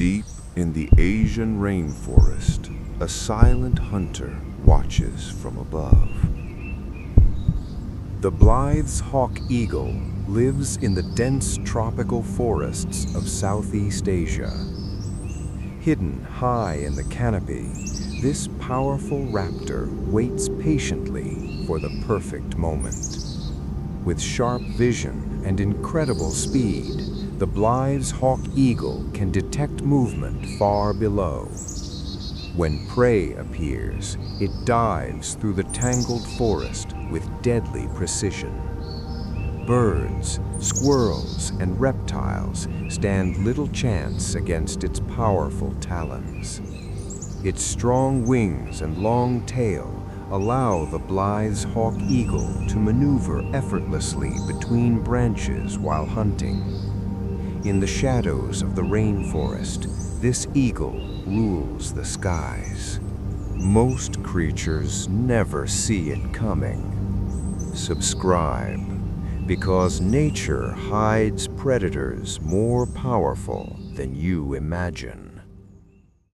Deep in the Asian rainforest, a silent hunter watches from above. The Blythe's hawk eagle lives in the dense tropical forests of Southeast Asia. Hidden high in the canopy, this powerful raptor waits patiently for the perfect moment. With sharp vision and incredible speed, the Blythe's hawk eagle can detect movement far below. When prey appears, it dives through the tangled forest with deadly precision. Birds, squirrels, and reptiles stand little chance against its powerful talons. Its strong wings and long tail allow the Blythe's hawk eagle to maneuver effortlessly between branches while hunting. In the shadows of the rainforest, this eagle rules the skies. Most creatures never see it coming. Subscribe, because nature hides predators more powerful than you imagine.